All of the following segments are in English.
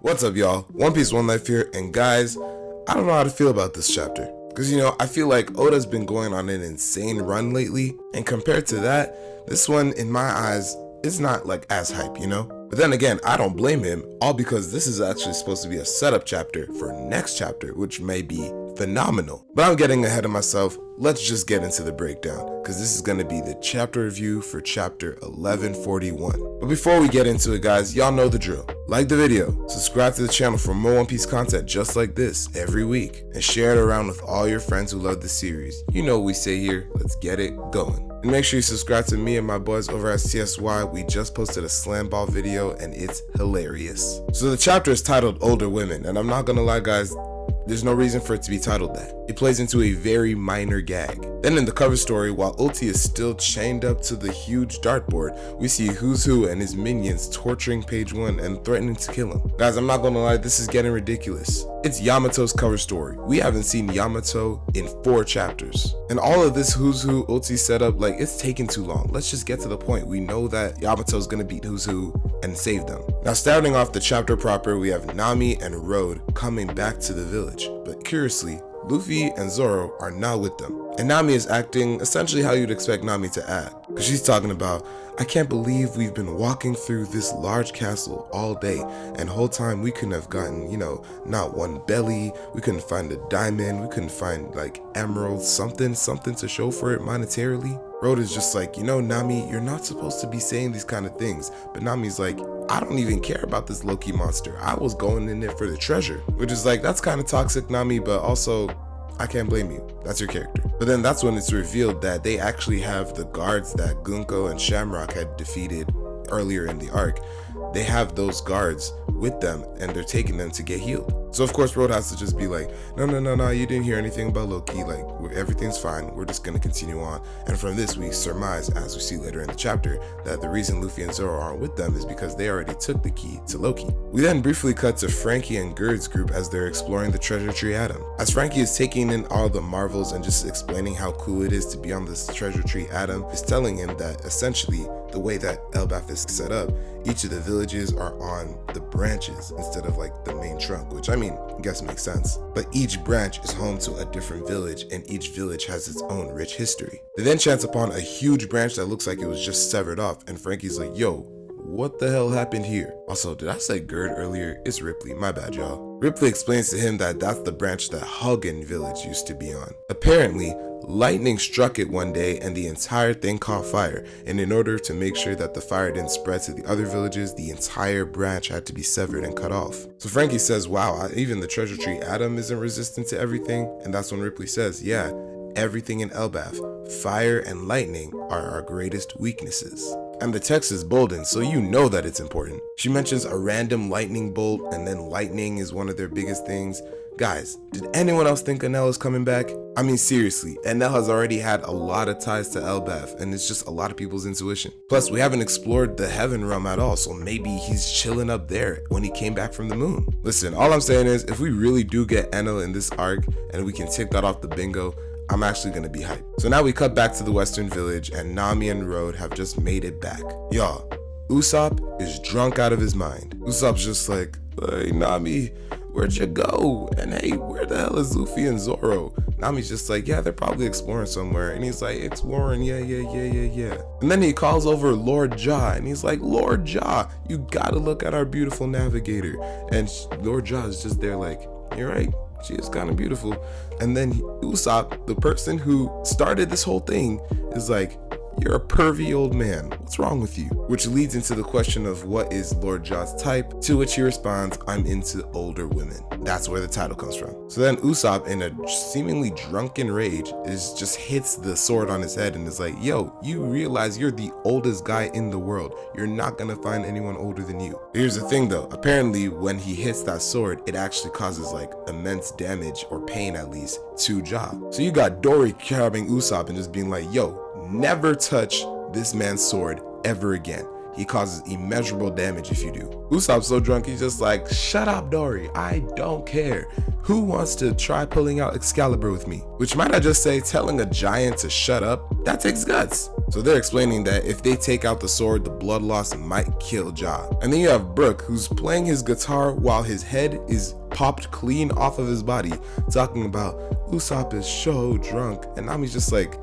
What's up, y'all? One Piece, One Life here, and guys, I don't know how to feel about this chapter. Because, I feel like Oda's been going on an insane run lately, and compared to that, this one, in my eyes, is not like as hype, But then again, I don't blame him, all because this is actually supposed to be a setup chapter for next chapter, which may be phenomenal. But I'm getting ahead of myself. Let's just get into the breakdown, because this is going to be the chapter review for chapter 1141. But before we get into it, guys, y'all know the drill. Like the video, subscribe to the channel for more One Piece content just like this every week, and share it around with all your friends who love the series. You know what we say here, let's get it going. And make sure you subscribe to me and my boys over at CSY. We just posted a slam ball video and it's hilarious. So the chapter is titled Older Women, and I'm not gonna lie, guys, there's no reason for it to be titled that. It plays into a very minor gag. Then in the cover story, while Ulti is still chained up to the huge dartboard, we see Who's Who and his minions torturing Page 1 and threatening to kill him. Guys, I'm not gonna lie, this is getting ridiculous. It's Yamato's cover story. We haven't seen Yamato in 4 chapters. And all of this Who's Who Ulti setup, it's taking too long. Let's just get to the point. We know that Yamato's gonna beat Who's Who and save them. Now, starting off the chapter proper, we have Nami and Road coming back to the village. But curiously, Luffy and Zoro are not with them. And Nami is acting essentially how you'd expect Nami to act. Because she's talking about, I can't believe we've been walking through this large castle all day, and the whole time we couldn't have gotten, not one belly, we couldn't find a diamond, we couldn't find emeralds, something to show for it monetarily. Road is just like, Nami, you're not supposed to be saying these kind of things. But Nami's like, I don't even care about this LOKI monster. I was going in there for the treasure. Which is that's kind of toxic, Nami, but also, I can't blame you. That's your character. But then that's when it's revealed that they actually have the guards that Gunko and Shamrock had defeated earlier in the arc. They have those guards with them, and they're taking them to get healed. So of course Road has to just be like, no, you didn't hear anything about LOKI, everything's fine, we're just gonna continue on. And from this we surmise, as we see later in the chapter, that the reason Luffy and Zoro aren't with them is because they already took the key to LOKI. We then briefly cut to Frankie and Gerd's group as they're exploring the treasure tree atom. As Frankie is taking in all the marvels and just explaining how cool it is to be on this treasure tree atom, is telling him that essentially the way that ELBAF'S is set up, each of the villages are on the branches instead of the main trunk, which I guess makes sense. But each branch is home to a different village, and each village has its own rich history. They then chance upon a huge branch that looks like it was just severed off, and Frankie's like, yo, what the hell happened here? Also, did I say Gerd earlier? It's Ripley, my bad, y'all. Ripley explains to him that that's the branch that Hagen village used to be on. Apparently, lightning struck it one day and the entire thing caught fire, and in order to make sure that the fire didn't spread to the other villages, the entire branch had to be severed and cut off. So Frankie says, wow, even the treasure tree atom isn't resistant to everything, and that's when Ripley says, yeah, everything in ELBAF, fire and lightning are our greatest weaknesses. And the text is bolden, so you know that it's important. She mentions a random lightning bolt, and then lightning is one of their biggest things. Guys, did anyone else think Enel is coming back? Seriously, Enel has already had a lot of ties to ELBAF, and it's just a lot of people's intuition. Plus, we haven't explored the heaven realm at all, so maybe he's chilling up there when he came back from the moon. Listen, all I'm saying is, if we really do get Enel in this arc, and we can tick that off the bingo, I'm actually gonna be hyped. So now we cut back to the western village, and Nami and Road have just made it back. Y'all, Usopp is drunk out of his mind. Usopp's just like, hey Nami, where'd you go? And hey, where the hell is Luffy and Zoro? Nami's just like, yeah, they're probably exploring somewhere. And he's like, exploring, yeah. And then he calls over Lord Ja, and he's like, Lord Ja, you gotta look at our beautiful navigator. And Lord Ja is just there like, you're right, she is kind of beautiful. And then Usopp, the person who started this whole thing, is like, you're a pervy old man. What's wrong with you? Which leads into the question of what is Lord Ja's type, to which he responds, I'm into older women. That's where the title comes from. So then Usopp, in a seemingly drunken rage, just hits the sword on his head and is like, yo, you realize you're the oldest guy in the world. You're not gonna find anyone older than you. Here's the thing though, apparently when he hits that sword, it actually causes immense damage, or pain at least, to Ja. So you got Dory grabbing Usopp and just being like, yo, never touch this man's sword ever again. He causes immeasurable damage if you do. Usopp's so drunk, he's just like, shut up, Dory, I don't care. Who wants to try pulling out Excalibur with me? Which might I just say, telling a giant to shut up, that takes guts. So they're explaining that if they take out the sword, the blood loss might kill Ja. And then you have Brook, who's playing his guitar while his head is popped clean off of his body, talking about Usopp is so drunk, and Nami's just like,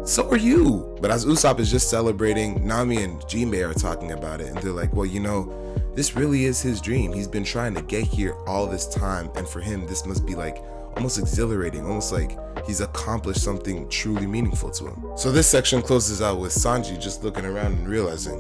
so are you. But as Usopp is just celebrating, Nami and Jinbei are talking about it, and they're like, well, you know, this really is his dream. He's been trying to get here all this time, and for him this must be like almost exhilarating, almost like he's accomplished something truly meaningful to him. So this section closes out with Sanji just looking around and realizing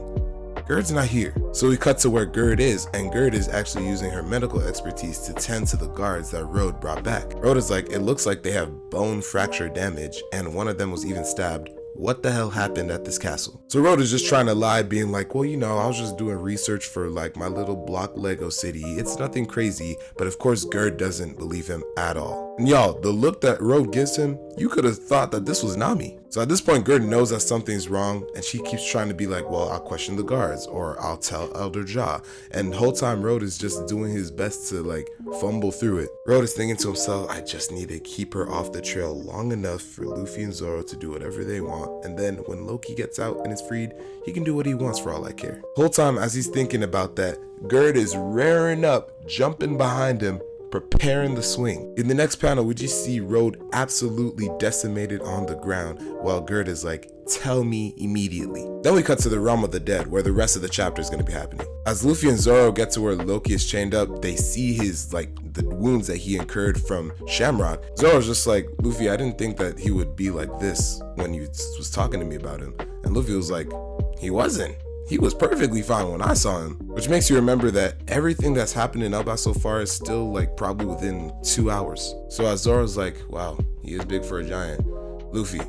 Gerd's not here. So we cut to where Gerd is, and Gerd is actually using her medical expertise to tend to the guards that Road brought back. Road is like, it looks like they have bone fracture damage, and one of them was even stabbed. What the hell happened at this castle? So Road is just trying to lie, being like, well, you know, I was just doing research for like my little block Lego city. It's nothing crazy. But of course, Gerd doesn't believe him at all. And y'all, the look that Road gives him, you could have thought that this was Nami. So at this point, Gerd knows that something's wrong, and she keeps trying to be like, well, I'll question the guards, or I'll tell Elder Ja. And the whole time, Road is just doing his best to like fumble through it. Road is thinking to himself, I just need to keep her off the trail long enough for Luffy and Zoro to do whatever they want. And then when Loki gets out and is freed, he can do what he wants for all I care. The whole time as he's thinking about that, Gerd is rearing up, jumping behind him, preparing the swing. In the next panel, we just see Road absolutely decimated on the ground, while Gerd is like, tell me immediately. Then we cut to the realm of the dead, where the rest of the chapter is going to be happening. As Luffy and Zoro get to where Loki is chained up, they see his like the wounds that he incurred from Shamrock. Zoro's just like, Luffy, I didn't think that he would be like this when you was talking to me about him. And Luffy was like, he wasn't. He was perfectly fine when I saw him. Which makes you remember that everything that's happened in ELBAF so far is still like probably within 2 hours. So as Zoro's like, wow, he is big for a giant. Luffy,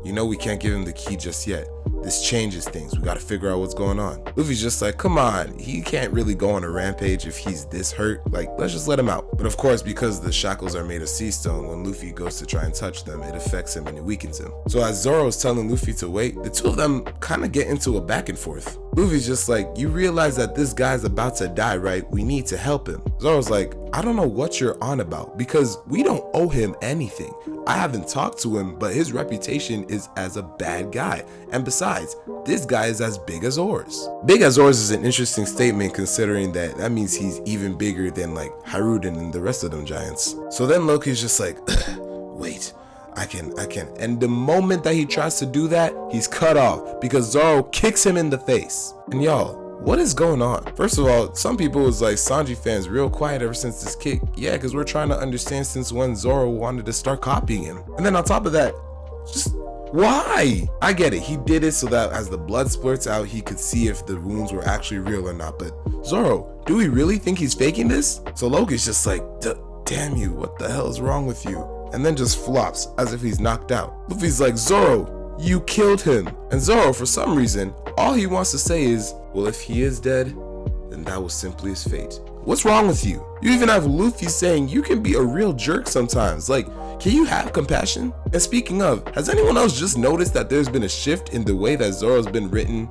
you know we can't give him the key just yet. This changes things. We gotta figure out what's going on. Luffy's just like, come on, he can't really go on a rampage if he's this hurt. Like, let's just let him out. But of course, because the shackles are made of sea stone, when Luffy goes to try and touch them, it affects him and it weakens him. So as Zoro's telling Luffy to wait, the two of them kind of get into a back and forth. Luffy's just like, you realize that this guy's about to die, right? We need to help him. Zoro's like, I don't know what you're on about, because we don't owe him anything. I haven't talked to him, but his reputation is as a bad guy. And besides, this guy is as big as Oars. Big as Oars is an interesting statement, considering that means he's even bigger than like Haruden and the rest of them giants. So then Loki's just like, wait, I can. And the moment that he tries to do that, he's cut off because Zoro kicks him in the face. And y'all, what is going on? First of all, some people was like, Sanji fans real quiet ever since this kick. Yeah, because we're trying to understand since when Zoro wanted to start copying him. And then on top of that, just why? I get it. He did it so that as the blood splurts out, he could see if the wounds were actually real or not. But Zoro, do we really think he's faking this? So Loki's just like, damn you, what the hell is wrong with you? And then just flops as if he's knocked out. Luffy's like, Zoro, you killed him. And Zoro, for some reason, all he wants to say is, well, if he is dead, then that was simply his fate. What's wrong with you? You even have Luffy saying you can be a real jerk sometimes. Like, can you have compassion? And speaking of, has anyone else just noticed that there's been a shift in the way that Zoro's been written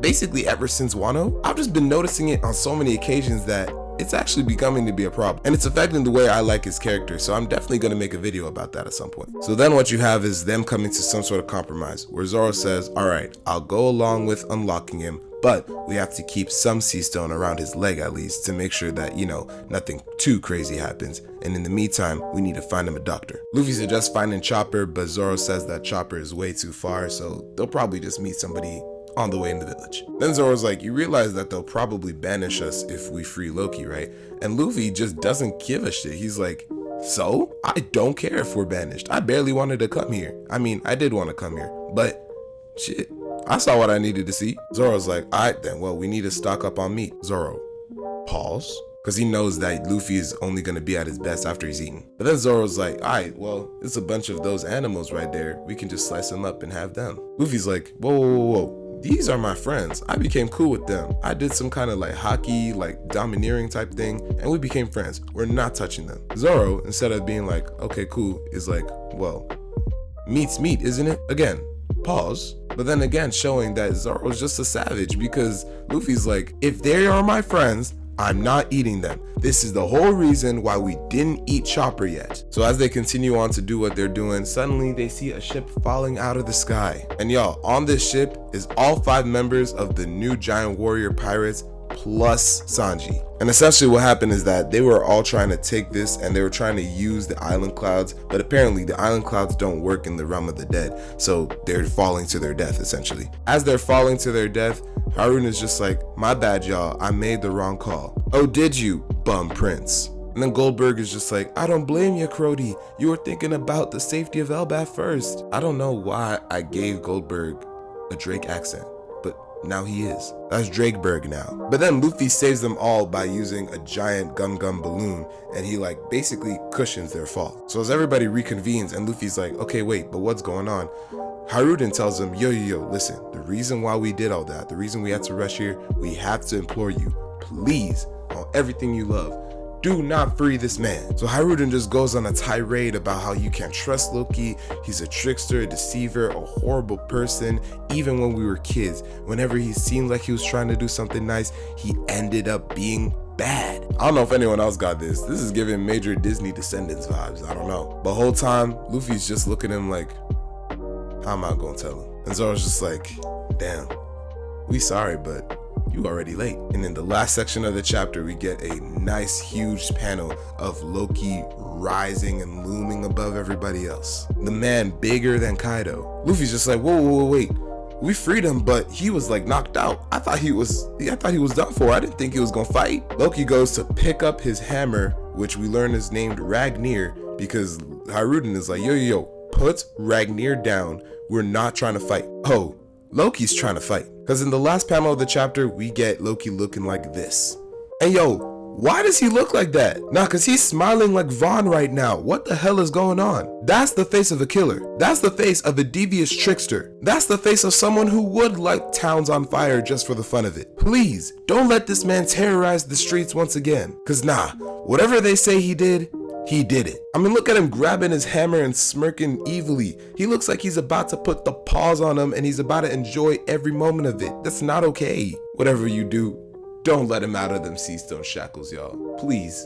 basically ever since Wano? I've just been noticing it on so many occasions that it's actually becoming to be a problem, and it's affecting the way I like his character, so I'm definitely going to make a video about that at some point. So then what you have is them coming to some sort of compromise where Zoro says, alright, I'll go along with unlocking him, but we have to keep some sea stone around his leg at least to make sure that, you know, nothing too crazy happens, and in the meantime, we need to find him a doctor. Luffy suggests finding Chopper, but Zoro says that Chopper is way too far, so they'll probably just meet somebody on the way in the village. Then Zoro's like, you realize that they'll probably banish us if we free Loki, right? And Luffy just doesn't give a shit. He's like, so? I don't care if we're banished. I barely wanted to come here. I mean, I did want to come here, but shit, I saw what I needed to see. Zoro's like, alright then, well, we need to stock up on meat. Zoro, pause. Because he knows that Luffy is only going to be at his best after he's eaten. But then Zoro's like, alright, well, it's a bunch of those animals right there. We can just slice them up and have them. Luffy's like, whoa. These are my friends. I became cool with them. I did some kind of like hockey, like domineering type thing, and we became friends. We're not touching them. Zoro, instead of being like, okay, cool, is like, well, meat's meat, isn't it? Again, pause. But then again, showing that Zoro's just a savage because Luffy's like, if they are my friends, I'm not eating them. This is the whole reason why we didn't eat Chopper yet. So as they continue on to do what they're doing, suddenly they see a ship falling out of the sky. And y'all, on this ship is all 5 members of the new giant warrior pirates plus Sanji. And essentially what happened is that they were all trying to take this and they were trying to use the island clouds, but apparently the island clouds don't work in the realm of the dead, so they're falling to their death essentially. As they're falling to their death, Harun is just like, my bad y'all, I made the wrong call. Oh, did you, bum prince? And then Goldberg is just like, I don't blame you, Crody. You were thinking about the safety of Elbaf first. I don't know why I gave Goldberg a Drake accent, but now he is. That's Drakeberg now. But then Luffy saves them all by using a giant gum balloon, and he like basically cushions their fall. So as everybody reconvenes and Luffy's like, okay, wait, but what's going on? Haruden tells him, yo, listen, the reason why we did all that, the reason we had to rush here, we have to implore you, please, on everything you love, do not free this man. So Haruden just goes on a tirade about how you can't trust Loki. He's a trickster, a deceiver, a horrible person. Even when we were kids, whenever he seemed like he was trying to do something nice, he ended up being bad. I don't know if anyone else got this. This is giving major Disney Descendants vibes. I don't know. The whole time, Luffy's just looking at him like, how am I gonna tell him? And Zoro's just like, damn, we sorry, but you already late. And in the last section of the chapter, we get a nice huge panel of Loki rising and looming above everybody else. The man bigger than Kaido. Luffy's just like, whoa, wait. We freed him, but he was like knocked out. I thought he was done for. I didn't think he was gonna fight. Loki goes to pick up his hammer, which we learn is named Ragnir, because Haruden is like, yo, put Ragnir down. We're not trying to fight. Oh, Loki's trying to fight. Because in the last panel of the chapter, we get Loki looking like this. And yo, why does he look like that? Nah, because he's smiling like Vaughn right now. What the hell is going on? That's the face of a killer. That's the face of a devious trickster. That's the face of someone who would light towns on fire just for the fun of it. Please, don't let this man terrorize the streets once again. Because nah, whatever they say he did it. I mean, look at him grabbing his hammer and smirking evilly. He looks like he's about to put the paws on him and he's about to enjoy every moment of it. That's not okay. Whatever you do, don't let him out of them sea stone shackles, y'all. Please,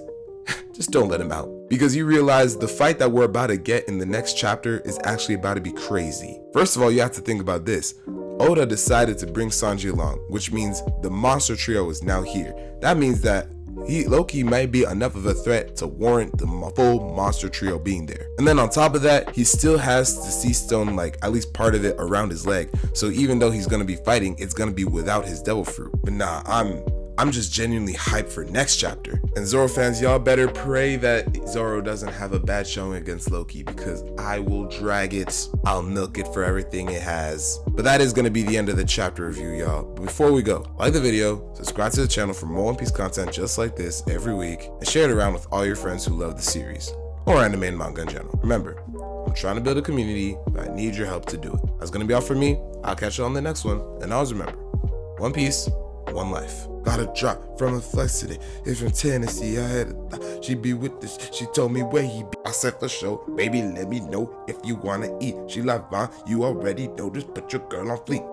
just don't let him out. Because you realize the fight that we're about to get in the next chapter is actually about to be crazy. First of all, you have to think about this. Oda decided to bring Sanji along, which means the monster trio is now here. That means that Loki might be enough of a threat to warrant the full monster trio being there. And then on top of that, he still has the sea stone, like at least part of it around his leg. So even though he's gonna be fighting, it's gonna be without his devil fruit. But nah, I'm just genuinely hyped for next chapter. And Zoro fans, y'all better pray that Zoro doesn't have a bad showing against Loki, because I will drag it. I'll milk it for everything it has. But that is going to be the end of the chapter review, y'all. But before we go, like the video, subscribe to the channel for more One Piece content just like this every week, and share it around with all your friends who love the series, or anime and manga in general. Remember, I'm trying to build a community, but I need your help to do it. That's going to be all for me. I'll catch you on the next one. And always remember, One Piece, one life. Got a drop from a flex today. It's from Tennessee. I had a thought she'd be with this. She told me where he be. I said for sure, baby, let me know if you wanna eat. She like Vaughn, you already know, just put your girl on fleek.